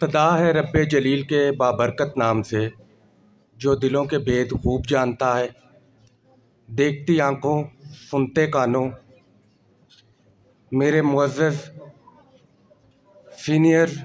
इब्तिदा है रब्बे जलील के बाबरकत नाम से, जो दिलों के भेद खूब जानता है। देखती आँखों सुनते कानों, मेरे मुअज़्ज़ज़ सीनियर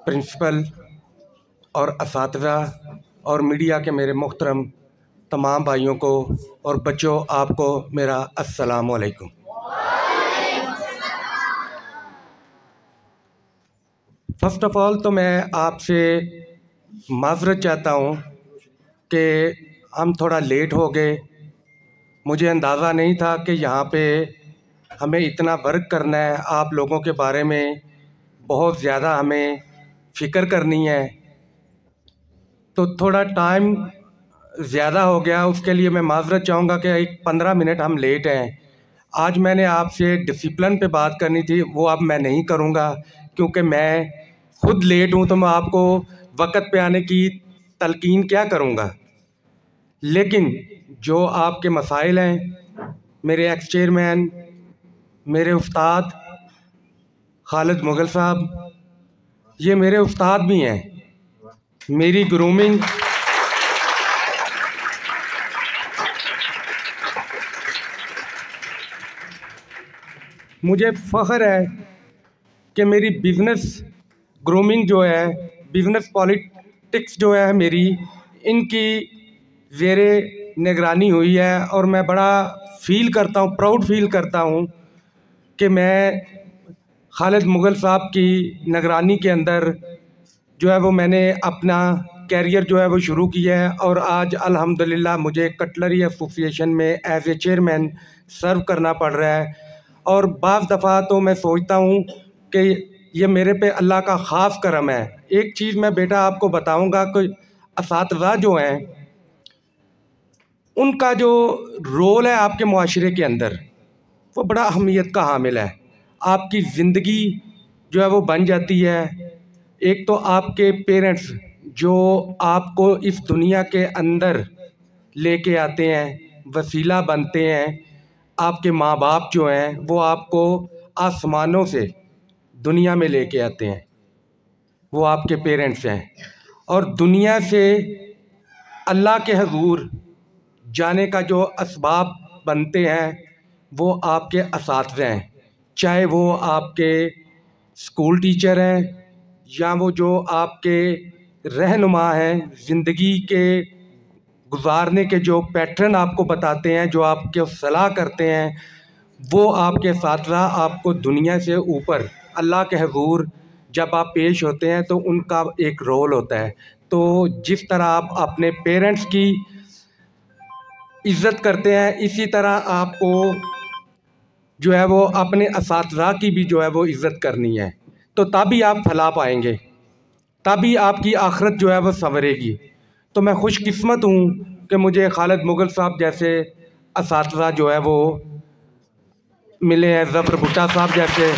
प्रिंसिपल और असातिज़ा और मीडिया के मेरे मोहतरम तमाम भाइयों को और बच्चों, आपको मेरा अस्सलामु अलैकुम। फ़र्स्ट ऑफ़ ऑल तो मैं आपसे माज़रत चाहता हूँ कि हम थोड़ा लेट हो गए। मुझे अंदाज़ा नहीं था कि यहाँ पे हमें इतना वर्क करना है, आप लोगों के बारे में बहुत ज़्यादा हमें फ़िक्र करनी है, तो थोड़ा टाइम ज़्यादा हो गया। उसके लिए मैं माज़रत चाहूँगा कि एक 15 मिनट हम लेट हैं। आज मैंने आपसे डिसिप्लिन पे बात करनी थी, वो अब मैं नहीं करूँगा क्योंकि मैं खुद लेट हूँ, तो मैं आपको वक़्त पे आने की तलकीन क्या करूँगा। लेकिन जो आपके मसाइल हैं, मेरे एक्स चेयरमैन, मेरे उस्ताद खालिद मुग़ल साहब, ये मेरे उस्ताद भी हैं। मेरी ग्रूमिंग मुझे फ़ख्र है कि मेरी बिज़नेस ग्रूमिंग जो है, बिज़नेस पॉलिटिक्स जो है मेरी, इनकी ज़ेरे निगरानी हुई है और मैं बड़ा फ़ील करता हूँ, प्राउड फ़ील करता हूँ कि मैं खालिद मुग़ल साहब की निगरानी के अंदर जो है वो मैंने अपना कैरियर जो है वो शुरू किया है और आज अल्हम्दुलिल्लाह मुझे कटलरी एसोसिएशन में एज ए चेयरमैन सर्व करना पड़ रहा है। और बाज़ दफ़ा तो मैं सोचता हूँ कि ये मेरे पे अल्लाह का ख़ास करम है। एक चीज़ मैं बेटा आपको बताऊँगा कि असातिज़ा जो हैं, उनका जो रोल है आपके मुआशरे के अंदर, वो बड़ा अहमियत का हामिल है। आपकी ज़िंदगी जो है वो बन जाती है। एक तो आपके पेरेंट्स जो आपको इस दुनिया के अंदर लेके आते हैं, वसीला बनते हैं। आपके माँ बाप जो हैं वो आपको आसमानों से दुनिया में लेके आते हैं, वो आपके पेरेंट्स हैं। और दुनिया से अल्लाह के हुज़ूर जाने का जो असबाब बनते हैं वो आपके असातिज़े हैं, चाहे वो आपके स्कूल टीचर हैं या वो जो आपके रहनुमा हैं, ज़िंदगी के गुजारने के जो पैटर्न आपको बताते हैं, जो आपके सलाह करते हैं, वो आपके असातिज़ा आपको दुनिया से ऊपर अल्लाह के हुज़ूर जब आप पेश होते हैं तो उनका एक रोल होता है। तो जिस तरह आप अपने पेरेंट्स की इज़्ज़त करते हैं, इसी तरह आपको जो है वो अपने असातिज़ा की भी जो है वो इज़्ज़त करनी है। तो तभी आप फला पाएंगे, तभी आपकी आखिरत जो है वो संवरेगी। तो मैं खुशकिस्मत हूँ कि मुझे खालिद मुग़ल साहब जैसे असातिज़ा जो है वो मिले हैं, ज़फ़र भुट्टा साहब जैसे।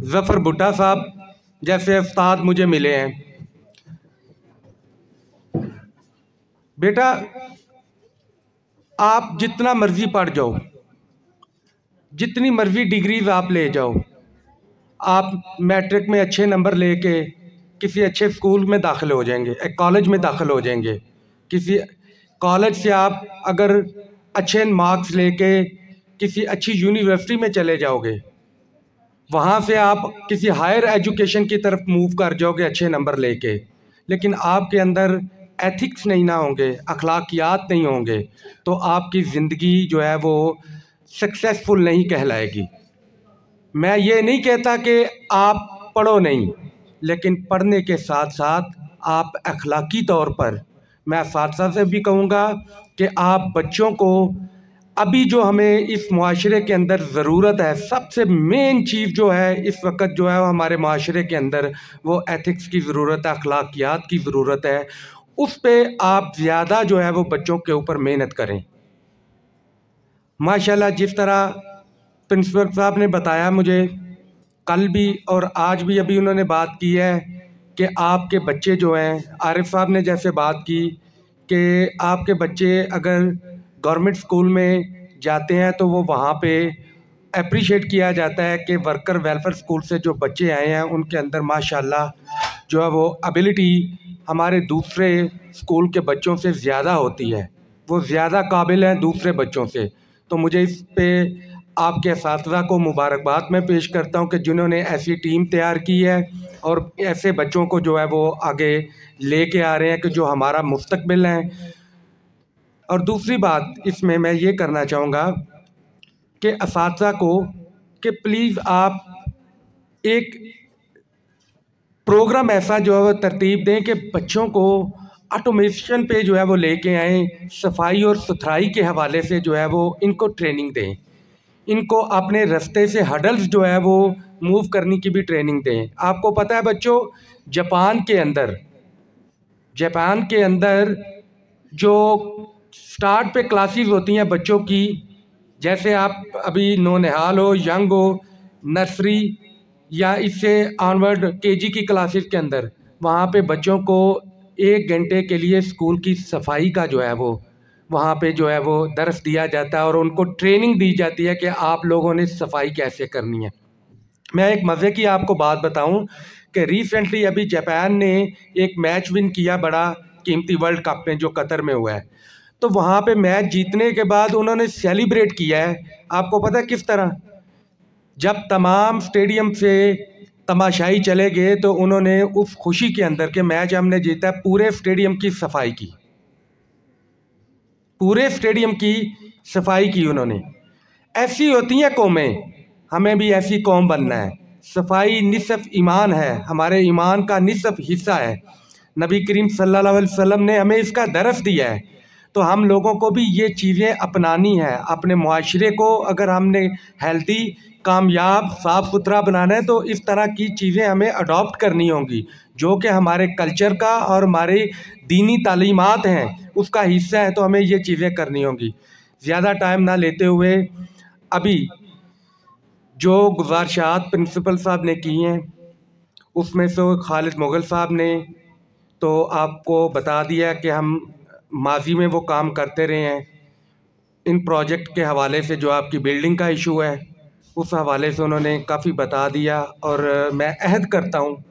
ज़फ़र भुट्टा साहब जैसे उस्ताद मुझे मिले हैं। बेटा, आप जितना मर्ज़ी पढ़ जाओ, जितनी मर्ज़ी डिग्रीज आप ले जाओ, आप मैट्रिक में अच्छे नंबर लेके किसी अच्छे स्कूल में दाखिल हो जाएंगे, एक कॉलेज में दाखिल हो जाएंगे। किसी कॉलेज से आप अगर अच्छे मार्क्स लेके किसी अच्छी यूनिवर्सिटी में चले जाओगे, वहाँ से आप किसी हायर एजुकेशन की तरफ मूव कर जाओगे अच्छे नंबर लेके, लेकिन आपके अंदर एथिक्स नहीं ना होंगे, अखलाकियात नहीं होंगे, तो आपकी ज़िंदगी जो है वो सक्सेसफुल नहीं कहलाएगी। मैं ये नहीं कहता कि आप पढ़ो नहीं, लेकिन पढ़ने के साथ साथ आप अखलाकी तौर पर, मैं असातिज़ा से भी कहूँगा कि आप बच्चों को अभी जो हमें इस मुआशरे के अंदर ज़रूरत है, सबसे मेन चीज़ जो है इस वक्त जो है वो हमारे माशरे के अंदर, वो एथिक्स की ज़रूरत है, अखलाकियात की ज़रूरत है। उस पे आप ज़्यादा जो है वो बच्चों के ऊपर मेहनत करें। माशाल्लाह जिस तरह प्रिंसिपल साहब ने बताया मुझे कल भी और आज भी अभी उन्होंने बात की है कि आपके बच्चे जो हैं, आरिफ साहब ने जैसे बात की कि आपके बच्चे अगर गवर्नमेंट स्कूल में जाते हैं तो वो वहाँ पे अप्रिशिएट किया जाता है कि वर्कर वेलफेयर स्कूल से जो बच्चे आए हैं उनके अंदर माशाल्लाह जो है वो एबिलिटी हमारे दूसरे स्कूल के बच्चों से ज़्यादा होती है, वो ज़्यादा काबिल हैं दूसरे बच्चों से। तो मुझे इस पे आपके असातिज़ा को मुबारकबाद मैं पेश करता हूँ कि जिन्होंने ऐसी टीम तैयार की है और ऐसे बच्चों को जो है वो आगे लेके आ रहे हैं कि जो हमारा मुस्तकबिल है। और दूसरी बात इसमें मैं ये करना चाहूँगा कि असातिज़ा को कि प्लीज़ आप एक प्रोग्राम ऐसा जो है वो तरतीब दें कि बच्चों को ऑटोमेशन पे जो है वो लेके आएँ, सफाई और सुथराई के हवाले से जो है वो इनको ट्रेनिंग दें, इनको अपने रास्ते से हडल्स जो है वो मूव करने की भी ट्रेनिंग दें। आपको पता है बच्चों, जापान के अंदर जो स्टार्ट पे क्लासेस होती हैं बच्चों की, जैसे आप अभी नौनिहाल हो, यंग हो, नर्सरी या इससे ऑनवर्ड केजी की क्लासेस के अंदर, वहाँ पे बच्चों को 1 घंटे के लिए स्कूल की सफाई का जो है वो वहाँ पे जो है वो दर्स दिया जाता है और उनको ट्रेनिंग दी जाती है कि आप लोगों ने सफाई कैसे करनी है। मैं एक मज़े की आपको बात बताऊं कि रिसेंटली अभी जापान ने एक मैच विन किया बड़ा कीमती वर्ल्ड कप में जो कतर में हुआ है। तो वहाँ पे मैच जीतने के बाद उन्होंने सेलिब्रेट किया है, आपको पता है किस तरह? जब तमाम स्टेडियम से तमाशाई चले गए तो उन्होंने उस खुशी के अंदर के मैच हमने जीता, पूरे स्टेडियम की सफाई की, पूरे स्टेडियम की सफाई की उन्होंने। ऐसी होती हैं कौमें, हमें भी ऐसी कौम बनना है। सफाई निसफ ईमान है, हमारे ईमान का निसफ हिस्सा है। नबी करीम सल्लल्लाहु अलैहि वसल्लम ने हमें इसका दरस दिया है। तो हम लोगों को भी ये चीज़ें अपनानी है। अपने मुआशरे को अगर हमने हेल्दी, कामयाब, साफ़ सुथरा बनाना है तो इस तरह की चीज़ें हमें अडॉप्ट करनी होंगी, जो कि हमारे कल्चर का और हमारे दीनी तालीमात हैं उसका हिस्सा है। तो हमें ये चीज़ें करनी होंगी। ज़्यादा टाइम ना लेते हुए अभी जो गुज़ारिशात प्रिंसिपल साहब ने की हैं उसमें से खालिद मुग़ल साहब ने तो आपको बता दिया कि हम माजी में वो काम करते रहे हैं। इन प्रोजेक्ट के हवाले से जो आपकी बिल्डिंग का इशू है उस हवाले से उन्होंने काफ़ी बता दिया। और मैं अहद करता हूँ,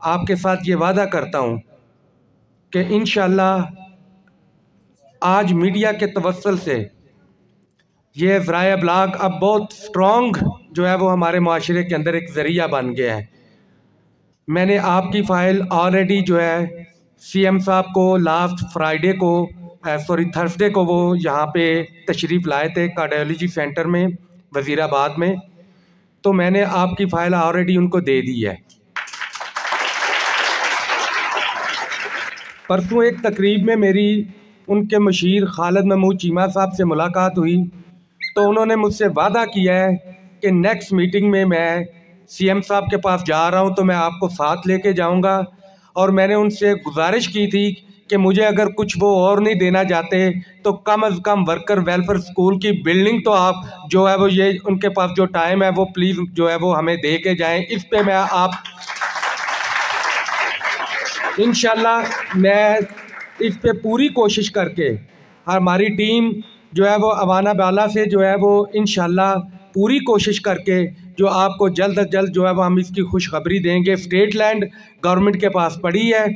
आपके साथ ये वादा करता हूँ कि इंशाअल्लाह आज मीडिया के तवस्सुल से ये ज़राए ब्लॉग अब बहुत स्ट्रॉन्ग जो है वो हमारे माशरे के अंदर एक ज़रिया बन गया है। मैंने आपकी फ़ाइल ऑलरेडी जो है सीएम साहब को लास्ट फ्राइडे को थर्सडे को वो यहाँ पे तशरीफ़ लाए थे कार्डियोलॉजी सेंटर में वज़ीराबाद में। तो मैंने आपकी फ़ाइल ऑलरेडी उनको दे दी है। परसों एक तकरीब में मेरी उनके मशीर खालिद महमूद चीमा साहब से मुलाकात हुई तो उन्होंने मुझसे वादा किया है कि नेक्स्ट मीटिंग में मैं सीएम साहब के पास जा रहा हूं तो मैं आपको साथ लेके जाऊंगा। और मैंने उनसे गुजारिश की थी कि मुझे अगर कुछ वो और नहीं देना चाहते तो कम अज़ कम वर्कर वेलफेयर स्कूल की बिल्डिंग तो आप जो है वो ये उनके पास जो टाइम है वो प्लीज़ जो है वो हमें दे के जाएँ। इस पे मैं आप इंशाल्लाह मैं इस पे पूरी कोशिश करके हमारी टीम जो है वो अवाना बाला से जो है वो इंशाल्लाह पूरी कोशिश करके जो आपको जल्द अज जल्द जो है वो हम इसकी खुशखबरी देंगे। स्टेट लैंड गवर्नमेंट के पास पड़ी है,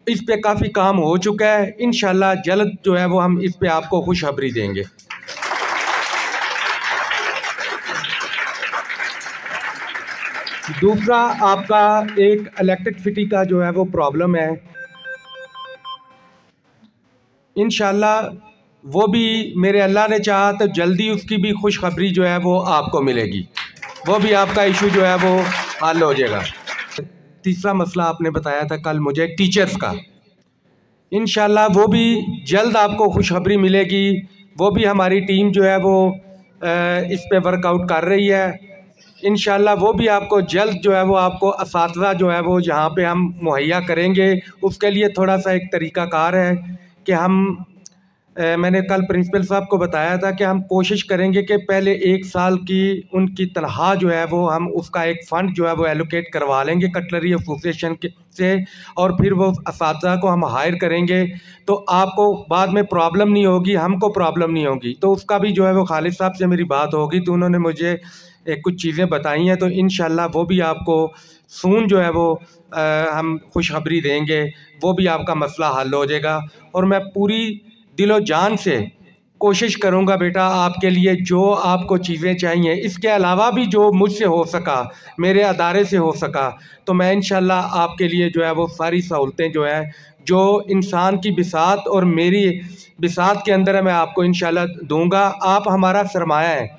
इस पे काफ़ी काम हो चुका है, इंशाल्लाह जल्द जो है वो हम इस पे आपको खुशखबरी देंगे। दूसरा आपका एक इलेक्ट्रिसिटी का जो है वो प्रॉब्लम है, इंशाल्लाह वो भी मेरे अल्लाह ने चाहा तो जल्दी उसकी भी खुशखबरी जो है वो आपको मिलेगी, वो भी आपका इशू जो है वो हल हो जाएगा। तीसरा मसला आपने बताया था कल मुझे टीचर्स का, इंशाल्लाह वो भी जल्द आपको खुशखबरी मिलेगी। वो भी हमारी टीम जो है वो इस पे वर्कआउट कर रही है, इंशाल्लाह वो भी आपको जल्द जो है वो आपको असातिज़ा जो है वो यहाँ पे हम मुहैया करेंगे। उसके लिए थोड़ा सा एक तरीक़ाकार है कि हम मैंने कल प्रिंसिपल साहब को बताया था कि हम कोशिश करेंगे कि पहले 1 साल की उनकी तनख्वाह जो है वो हम उसका एक फ़ंड जो है वो एलोकेट करवा लेंगे कटलरी एसोसिएशन के से, और फिर वो असातिज़ा को हम हायर करेंगे, तो आपको बाद में प्रॉब्लम नहीं होगी, हमको प्रॉब्लम नहीं होगी। तो उसका भी जो है वो खालिद साहब से मेरी बात होगी, तो उन्होंने मुझे कुछ चीज़ें बताई हैं, तो इंशाल्लाह वो भी आपको सून जो है वो हम खुशखबरी देंगे, वो भी आपका मसला हल हो जाएगा। और मैं पूरी दिलो जान से कोशिश करूँगा बेटा आपके लिए जो आपको चीज़ें चाहिए, इसके अलावा भी जो मुझसे हो सका, मेरे अदारे से हो सका, तो मैं इंशाल्लाह आपके लिए जो है वो सारी सहूलतें जो है जो इंसान की बिसात और मेरी बिसात के अंदर है मैं आपको इंशाल्लाह दूंगा। आप हमारा सरमाया है,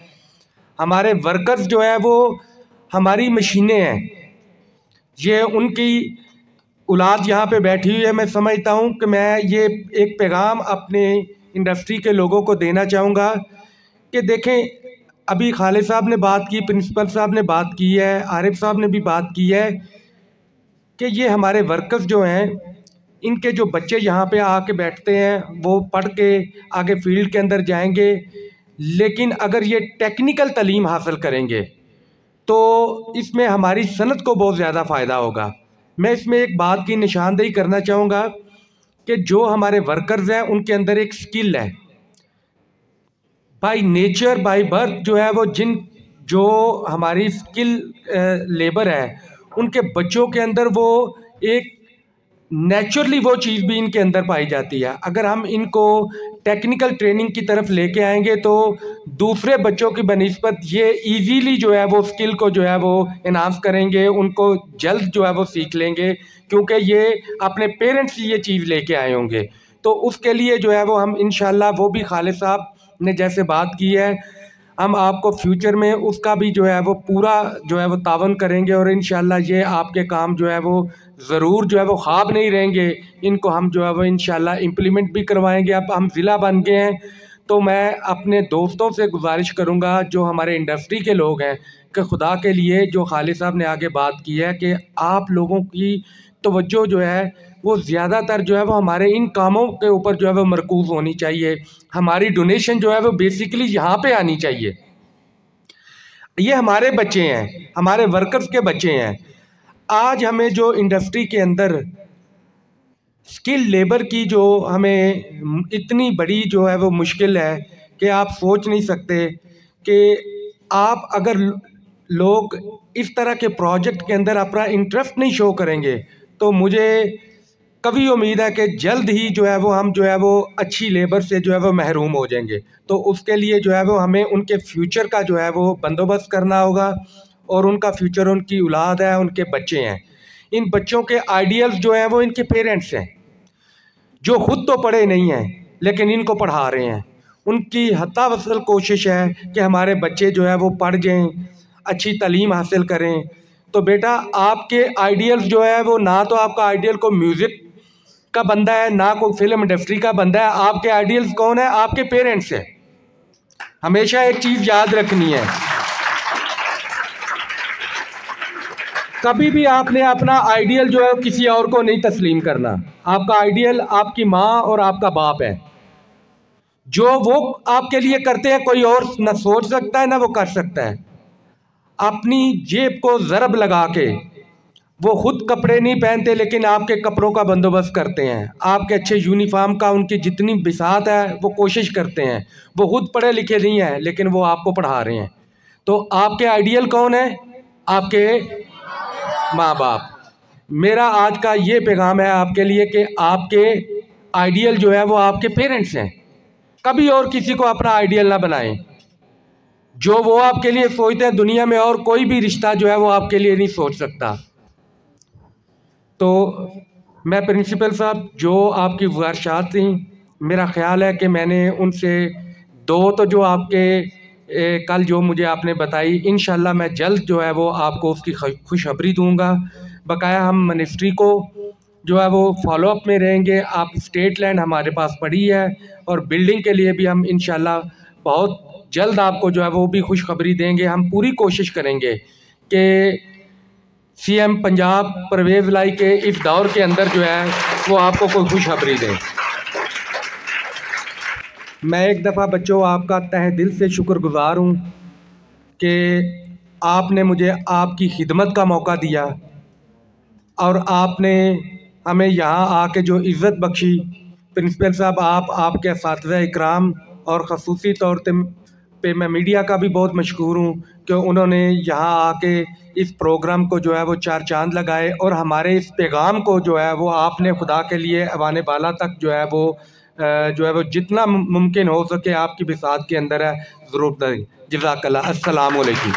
हमारे वर्कर्स जो है वो हमारी मशीनें हैं, ये उनकी औलाद यहाँ पे बैठी हुई है। मैं समझता हूँ कि मैं ये एक पैगाम अपने इंडस्ट्री के लोगों को देना चाहूँगा कि देखें, अभी खालिद साहब ने बात की, प्रिंसिपल साहब ने बात की है, आरिफ साहब ने भी बात की है कि ये हमारे वर्कर्स जो हैं, इनके जो बच्चे यहाँ पे आके बैठते हैं वो पढ़ के आगे फील्ड के अंदर जाएंगे, लेकिन अगर ये टेक्निकल तालीम हासिल करेंगे तो इसमें हमारी सनत को बहुत ज़्यादा फ़ायदा होगा। मैं इसमें एक बात की निशानदेही करना चाहूँगा कि जो हमारे वर्कर्स हैं उनके अंदर एक स्किल है, बाय नेचर बाय बर्थ जो है वो जो हमारी स्किल लेबर है, उनके बच्चों के अंदर वो एक नेचुरली वो चीज़ भी इनके अंदर पाई जाती है। अगर हम इनको टेक्निकल ट्रेनिंग की तरफ लेके आएंगे तो दूसरे बच्चों की बनिस्बत ये इजीली जो है वो स्किल को जो है वो इन्हांस करेंगे, उनको जल्द जो है वो सीख लेंगे, क्योंकि ये अपने पेरेंट्स से ये चीज़ लेके आए होंगे। तो उसके लिए जो है वो हम इंशाल्लाह, वो भी खालिद साहब ने जैसे बात की है, हम आपको फ्यूचर में उसका भी जो है वो पूरा जो है वो तावन करेंगे, और इंशाल्लाह ये आपके काम जो है वो ज़रूर जो है वो ख्वाब नहीं रहेंगे, इनको हम जो है वो इंशाल्लाह इम्प्लीमेंट भी करवाएंगे। अब हम ज़िला बन गए हैं, तो मैं अपने दोस्तों से गुजारिश करूंगा जो हमारे इंडस्ट्री के लोग हैं कि खुदा के लिए जो खालिद साहब ने आगे बात की है कि आप लोगों की तवज्जो जो है वो ज़्यादातर जो है वो हमारे इन कामों के ऊपर जो है वो मरकूज़ होनी चाहिए। हमारी डोनेशन जो है वो बेसिकली यहाँ पे आनी चाहिए। ये हमारे बच्चे हैं, हमारे वर्कर्स के बच्चे हैं। आज हमें जो इंडस्ट्री के अंदर स्किल लेबर की जो हमें इतनी बड़ी जो है वो मुश्किल है कि आप सोच नहीं सकते कि आप अगर लोग इस तरह के प्रोजेक्ट के अंदर अपना इंटरेस्ट नहीं शो करेंगे तो मुझे कभी उम्मीद है कि जल्द ही जो है वो हम जो है वो अच्छी लेबर से जो है वो महरूम हो जाएंगे। तो उसके लिए जो है वो हमें उनके फ्यूचर का जो है वो बंदोबस्त करना होगा, और उनका फ्यूचर उनकी औलाद है, उनके बच्चे हैं। इन बच्चों के आइडियल्स जो हैं वो इनके पेरेंट्स हैं, जो खुद तो पढ़े नहीं हैं लेकिन इनको पढ़ा रहे हैं। उनकी हत्तावसल कोशिश है कि हमारे बच्चे जो है वो पढ़ जाएं, अच्छी तालीम हासिल करें। तो बेटा आपके आइडियल्स जो है वो, ना तो आपका आइडियल को म्यूज़िक का बंदा है, ना कोई फिल्म इंडस्ट्री का बंदा है। आपके आइडियल्स कौन है? आपके पेरेंट्स हैं। हमेशा एक चीज़ याद रखनी है, कभी भी आपने अपना आइडियल जो है किसी और को नहीं तस्लीम करना। आपका आइडियल आपकी माँ और आपका बाप है। जो वो आपके लिए करते हैं कोई और न सोच सकता है ना वो कर सकता है। अपनी जेब को ज़रब लगा के वो खुद कपड़े नहीं पहनते लेकिन आपके कपड़ों का बंदोबस्त करते हैं, आपके अच्छे यूनिफॉर्म का उनकी जितनी बिसात है वो कोशिश करते हैं। वो खुद पढ़े लिखे नहीं हैं लेकिन वो आपको पढ़ा रहे हैं। तो आपके आइडियल कौन है? आपके माँ बाप। मेरा आज का ये पैगाम है आपके लिए कि आपके आइडियल जो है वो आपके पेरेंट्स हैं। कभी और किसी को अपना आइडियल ना बनाएं। जो वो आपके लिए सोचते हैं दुनिया में और कोई भी रिश्ता जो है वो आपके लिए नहीं सोच सकता। तो मैं प्रिंसिपल साहब जो आपकी गुज़ारिशात थी, मेरा ख़्याल है कि मैंने उनसे दो तो जो आपके कल जो मुझे आपने बताई, इंशाल्लाह मैं जल्द जो है वो आपको उसकी खुशखबरी दूंगा। बकाया हम मिनिस्ट्री को जो है वो फॉलोअप में रहेंगे। आप स्टेट लैंड हमारे पास पड़ी है और बिल्डिंग के लिए भी हम इंशाल्लाह बहुत जल्द आपको जो है वो भी खुशखबरी देंगे। हम पूरी कोशिश करेंगे कि सीएम पंजाब परवेज़ लाई के इस दौर के अंदर जो है वो आपको कोई खुशखबरी दें। मैं एक दफ़ा बच्चों आपका तहे दिल से शुक्रगुज़ार हूँ कि आपने मुझे आपकी खिदमत का मौका दिया और आपने हमें यहाँ आके जो इज़्ज़त बख्शी। प्रिंसिपल साहब, आपके असातिज़ा इकराम और ख़ुसूसी तौर पे मैं मीडिया का भी बहुत मशकूर हूँ कि उन्होंने यहाँ आके इस प्रोग्राम को जो है वो चार चांद लगाए और हमारे इस पैगाम को जो है वो आपने खुदा के लिए अवाने बाला तक जो है वो जितना मुमकिन हो सके आपकी बिसात के अंदर है ज़रूर दें। जज़ाकल्लाह। अस्सलामु अलैकुम।